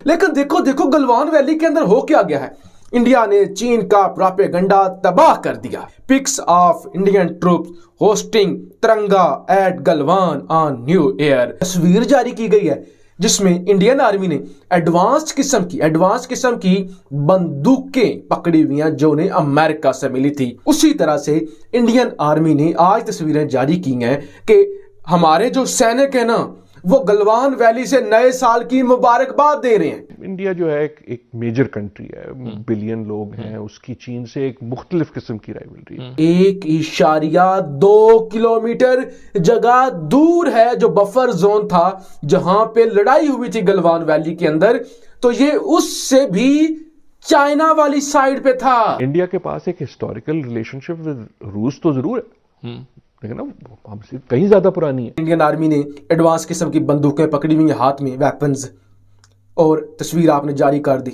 लेकिन देखो देखो गलवान वैली के अंदर हो क्या गया है। इंडिया ने चीन का प्रोपेगेंडा तबाह कर दिया। Pics of Indian troops hoisting tiranga at Galwan on new year तस्वीर जारी की गई है जिसमें इंडियन आर्मी ने एडवांस किस्म की बंदूकें पकड़ी हुई हैं जो उन्हें अमेरिका से मिली थी। उसी तरह से इंडियन आर्मी ने आज तस्वीरें जारी की हैं कि हमारे जो सैनिक है ना वो गलवान वैली से नए साल की मुबारकबाद दे रहे हैं। इंडिया जो है एक मेजर कंट्री है, बिलियन लोग हैं, उसकी चीन से एक मुख्तलिफ किस्म की राइवलरी है। 1.2 किलोमीटर जगह दूर है जो बफर जोन था जहां पे लड़ाई हुई थी गलवान वैली के अंदर, तो ये उससे भी चाइना वाली साइड पे था। इंडिया के पास एक हिस्टोरिकल रिलेशनशिप विद रूस तो जरूर है, लेकिन ना हमसे कहीं ज्यादा पुरानी है। इंडियन आर्मी ने एडवांस किस्म की बंदूकें पकड़ी हुई हाथ में, वेपन्स, और तस्वीर आपने जारी कर दी।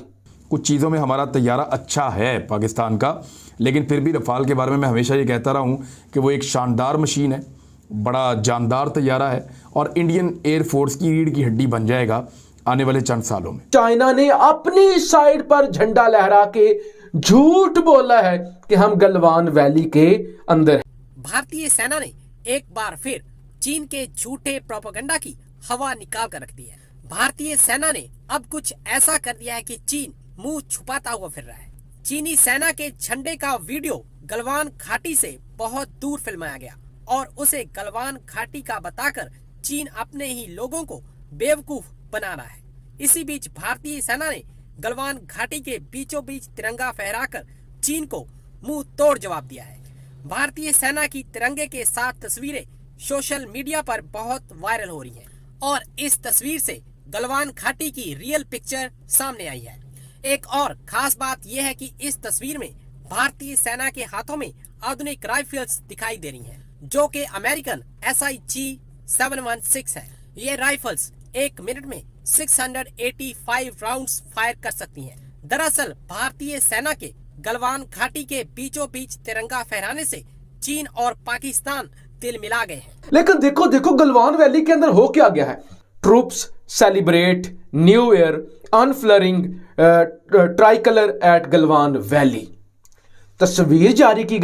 कुछ चीज़ों में हमारा तैयारा अच्छा है पाकिस्तान का, लेकिन फिर भी रफाल के बारे में मैं हमेशा ये कहता रहा हूँ कि वो एक शानदार मशीन है, बड़ा जानदार तैयारा है और इंडियन एयरफोर्स की रीढ़ की हड्डी बन जाएगा आने वाले चंद सालों में। चाइना ने अपनी साइड पर झंडा लहरा के झूठ बोला है कि हम गलवान वैली के अंदर हैं। भारतीय सेना ने एक बार फिर चीन के झूठे प्रोपेगेंडा की हवा निकाल कर रख दी है। भारतीय सेना ने अब कुछ ऐसा कर दिया है कि चीन मुंह छुपाता हुआ फिर रहा है। चीनी सेना के झंडे का वीडियो गलवान घाटी से बहुत दूर फिल्माया गया और उसे गलवान घाटी का बताकर चीन अपने ही लोगों को बेवकूफ बना रहा है। इसी बीच भारतीय सेना ने गलवान घाटी के बीचों बीच तिरंगा फहराकर चीन को मुंह तोड़ जवाब दिया है। भारतीय सेना की तिरंगे के साथ तस्वीरें सोशल मीडिया पर बहुत वायरल हो रही हैं और इस तस्वीर से गलवान घाटी की रियल पिक्चर सामने आई है। एक और खास बात यह है कि इस तस्वीर में भारतीय सेना के हाथों में आधुनिक राइफल्स दिखाई दे रही हैं, जो कि अमेरिकन SIG-716 है। ये राइफल्स 1 मिनट में 685 राउंड्स फायर कर सकती हैं। दरअसल भारतीय सेना के गलवान घाटी के बीचों बीच तिरंगा फहराने से चीन और पाकिस्तान दिल मिला गए हैं। लेकिन देखो देखो गलवान वैली के अंदर हो क्या गया है। Troops celebrate new year unfurling tricolour at Galwan valley तस्वीर जारी की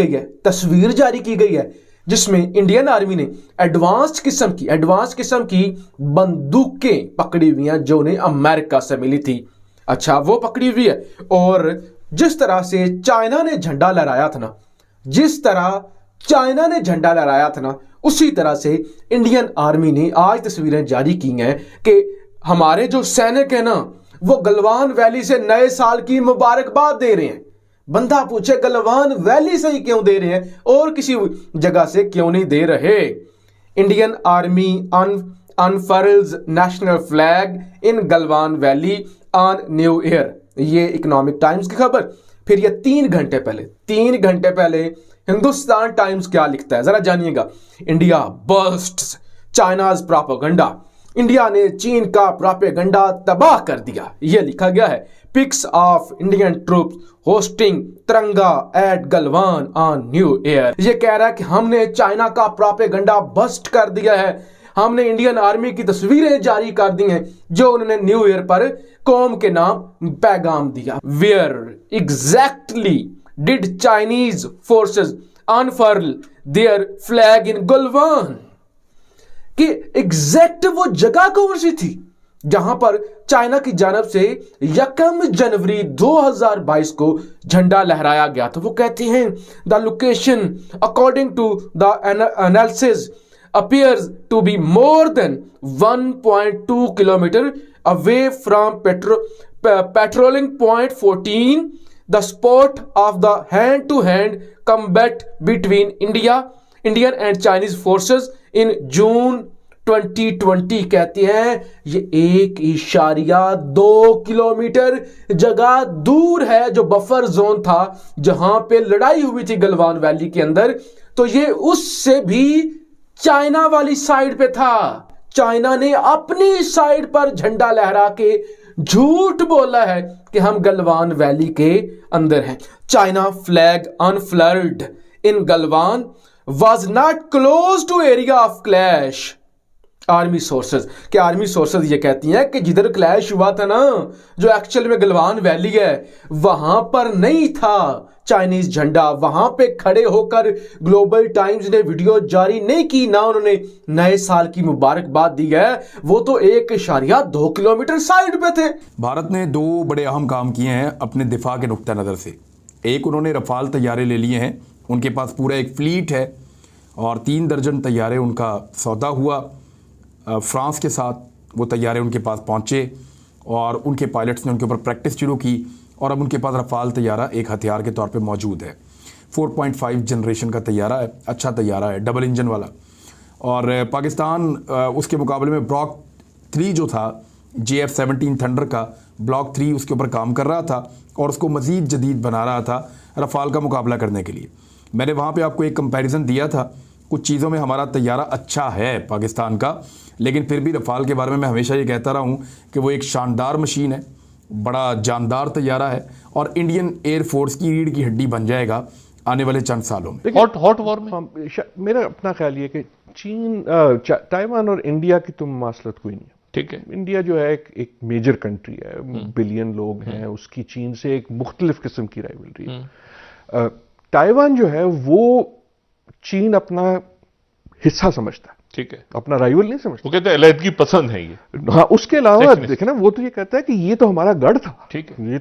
गई है जिसमें इंडियन आर्मी ने एडवांस किस्म की बंदूकें पकड़ी हुई हैं जो उन्हें अमेरिका से मिली थी। अच्छा, वो पकड़ी हुई है। और जिस तरह से चाइना ने झंडा लहराया था ना उसी तरह से इंडियन आर्मी ने आज तस्वीरें जारी की हैं कि हमारे जो सैनिक है ना वो गलवान वैली से नए साल की मुबारकबाद दे रहे हैं। बंदा पूछे गलवान वैली से ही क्यों दे रहे हैं और किसी जगह से क्यों नहीं दे रहे। Indian army unfurls national flag in Galwan valley on new year, ये इकोनॉमिक टाइम्स की खबर। फिर ये 3 घंटे पहले हिंदुस्तान टाइम्स क्या लिखता है जरा जानिएगा। India bursts China's propaganda, India ने चीन का प्रोपेगेंडा तबाह कर दिया, ये लिखा गया है। Pics of Indian troops hoisting tiranga at Galwan on new year, ये कह रहा है कि हमने चाइना का प्रोपेगेंडा बस्ट कर दिया है। हमने इंडियन आर्मी की तस्वीरें जारी कर दी हैं जो उन्होंने न्यू ईयर पर कौम के नाम पैगाम दिया। Where exactly did Chinese forces unfurl their flag in Galwan, कि एग्जैक्ट वो जगह कौन सी थी जहां पर चाइना की जानब से 1 जनवरी 2022 को झंडा लहराया गया था। वो कहते हैं the location according to the analysis appears to be more than 1.2 kilometer away from patrolling point 14, the spot of the hand-to-hand combat between Indian and Chinese forces in June 2020। कहते हैं ये 1.2 किलोमीटर जगह दूर है जो बफर जोन था जहां पे लड़ाई हुई थी गलवान वैली के अंदर, तो ये उससे भी चाइना वाली साइड पे था। चाइना ने अपनी साइड पर झंडा लहरा के झूठ बोला है कि हम गलवान वैली के अंदर हैं। China flag unfurled in Galwan was not close to area of clash। Army sources कि आर्मी सोर्सेज ये कहती हैं कि जिधर क्लैश हुआ था ना, जो एक्चुअल में गलवान वैली है, वहां पर नहीं था चाइनीज झंडा। वहां पे खड़े होकर ग्लोबल टाइम्स ने वीडियो जारी नहीं की, ना उन्होंने नए साल की मुबारकबाद दी है, वो तो 1.2 किलोमीटर साइड पे थे। भारत ने 2 बड़े अहम काम किए हैं अपने दिफा के नुक्ता नज़र से। एक, उन्होंने रफाल तैयारे ले लिए हैं, उनके पास पूरा एक फ्लीट है और 3 दर्जन तैयारे उनका सौदा हुआ फ्रांस के साथ। वो तैयारे उनके पास पहुँचे और उनके पायलट्स ने उनके ऊपर प्रैक्टिस शुरू की और अब उनके पास रफाल तैयारा एक हथियार के तौर पे मौजूद है। 4.5 जनरेशन का तैयारा है, अच्छा तैयारा है, डबल इंजन वाला। और पाकिस्तान उसके मुकाबले में ब्लॉक 3 जो था JF-17 थंडर का, ब्लॉक 3 उसके ऊपर काम कर रहा था और उसको मज़ीद जदीद बना रहा था रफ़ाल का मुकाबला करने के लिए। मैंने वहाँ पे आपको एक कंपैरिजन दिया था, कुछ चीज़ों में हमारा तैयारा अच्छा है पाकिस्तान का, लेकिन फिर भी रफ़ाल के बारे में मैं हमेशा ये कहता रहा हूँ कि वो एक शानदार मशीन है, बड़ा जानदार तैयारा है और इंडियन एयरफोर्स की रीढ़ की हड्डी बन जाएगा आने वाले चंद सालों में। हॉट वॉर में मेरा अपना ख्याल ये कि चीन, ताइवान और इंडिया की तो मसलत कोई नहीं है। ठीक है, इंडिया जो है एक मेजर कंट्री है, बिलियन लोग हैं, उसकी चीन से एक मुख्तलिफ किस्म की राइवलरी है। ताइवान जो है वो चीन अपना हिस्सा समझता है, ठीक है, अपना राइवल नहीं समझता। वो कहते हैं अलहदगी पसंद है ये। हाँ, उसके अलावा देखे ना, वो तो ये कहता है कि ये तो हमारा गढ़ था, ठीक है, ये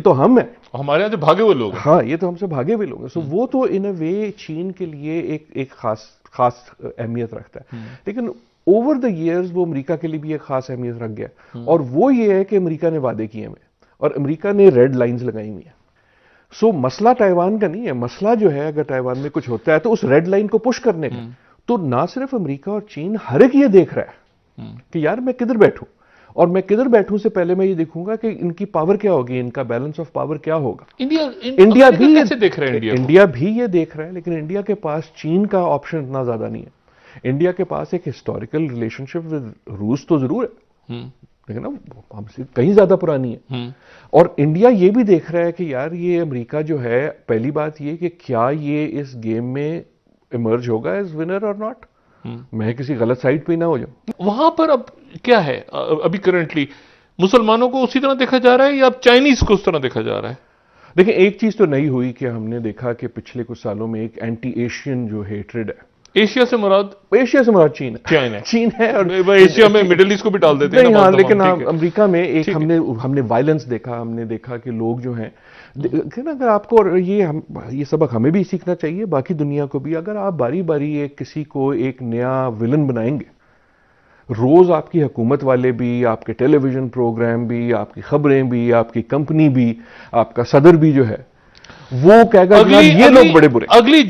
तो हम है, हमारे यहाँ से भागे हुए लोग हैं। हाँ, ये तो हमसे भागे हुए लोग हैं। सो वो तो इन अ वे चीन के लिए एक खास अहमियत रखता है। लेकिन ओवर द ईयर्स वो अमेरिका के लिए भी एक खास अहमियत रख गया, और वो ये है कि अमेरिका ने वादे किए हुए और अमेरिका ने रेड लाइंस लगाई हुई है। सो मसला ताइवान का नहीं है, मसला जो है अगर ताइवान में कुछ होता है तो उस रेड लाइन को पुश करने का। तो ना सिर्फ अमेरिका और चीन, हर एक ये देख रहा है कि यार मैं किधर बैठूं, और मैं किधर बैठूं से पहले मैं ये देखूंगा कि इनकी पावर क्या होगी, इनका बैलेंस ऑफ पावर क्या होगा। इंडिया भी कैसे देख रहा है? इंडिया भी ये देख रहा है, लेकिन इंडिया के पास चीन का ऑप्शन इतना ज्यादा नहीं है। इंडिया के पास एक हिस्टोरिकल रिलेशनशिप विद रूस तो जरूर है, लेकिन ना हमसे कहीं ज्यादा पुरानी है। और इंडिया ये भी देख रहा है कि यार ये अमेरिका जो है, पहली बात ये कि क्या ये इस गेम में इमर्ज होगा एज विनर और नॉट, मैं किसी गलत साइड पे ना हो जाऊं। वहां पर अब क्या है, अभी करंटली मुसलमानों को उसी तरह देखा जा रहा है या अब चाइनीज को उस तरह देखा जा रहा है? देखिए, एक चीज तो नई हुई कि हमने देखा कि पिछले कुछ सालों में एक एंटी एशियन जो हेट्रेड है, एशिया से मुराद चीन है, चीन है, और एशिया में मिडिल ईस्ट को भी डाल देते हैं ना। हाँ, लेकिन अमेरिका में एक हमने वायलेंस देखा, हमने देखा कि लोग जो हैं ना, अगर आपको, और ये सबक हमें भी सीखना चाहिए, बाकी दुनिया को भी, अगर आप बारी बारी किसी को एक नया विलन बनाएंगे, रोज आपकी हुकूमत वाले भी, आपके टेलीविजन प्रोग्राम भी, आपकी खबरें भी, आपकी कंपनी भी, आपका सदर भी जो है वो कहेगा ये लोग बड़े बुरे। अगली